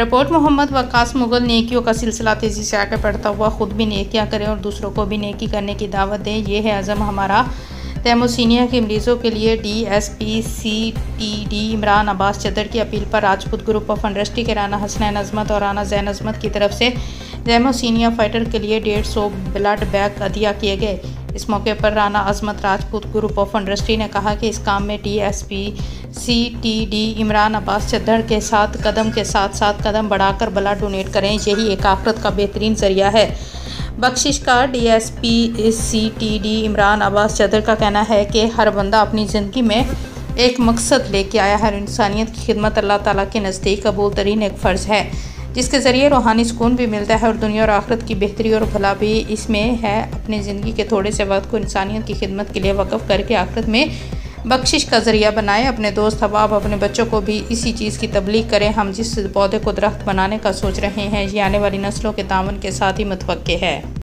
Report Mohammad वक्कास Mughal. नेकियों का सिलसिला तेज़ी से आगे बढ़ता हुआ खुद भी नेकियां करें और दूसरों को भी नेकी करने की दावत दें, ये है अज़म हमारा। तैमूसिनिया के मरीजों के लिए DSP-CTD इमरान अब्बास चद्दर की अपील पर राजपूत ग्रुप ऑफ इंडस्ट्री के राना हसनैन अजमत और राना जैन अजमत की तरफ से तैमूसिनिया फाइटर के लिए 150 ब्लड बैग अदिया किए गए। इस मौके पर राना अजमत राजपूत ग्रुप ऑफ इंडस्ट्री ने कहा कि इस काम में DSP-CTD इमरान अब्बास चद्दर के साथ साथ कदम बढ़ाकर ब्लड डोनेट करें, यही एक आखिरत का बेहतरीन जरिया है। बख्शिश का DSP-CTD इमरान अब्बास चद्दर का कहना है कि हर बंदा अपनी ज़िंदगी में एक मकसद लेके आया है। इंसानियत की खिदमत अल्लाह ताला के नज़दीक कबूल तरीन एक फ़र्ज़ है, जिसके ज़रिए रूहानी सुकून भी मिलता है और दुनिया और आखिरत की बेहतरी और भला भी इसमें है। अपनी ज़िंदगी के थोड़े से वक्त को इंसानियत की खिदमत के लिए वक़्फ़ करके आखिरत में बख्शिश का ज़रिया बनाएं। अपने दोस्त अहबाब, अपने बच्चों को भी इसी चीज़ की तबलीग करें। हम जिस पौधे को दरख्त बनाने का सोच रहे हैं, ये आने वाली नस्लों के तावन के साथ ही मुतवक्के है।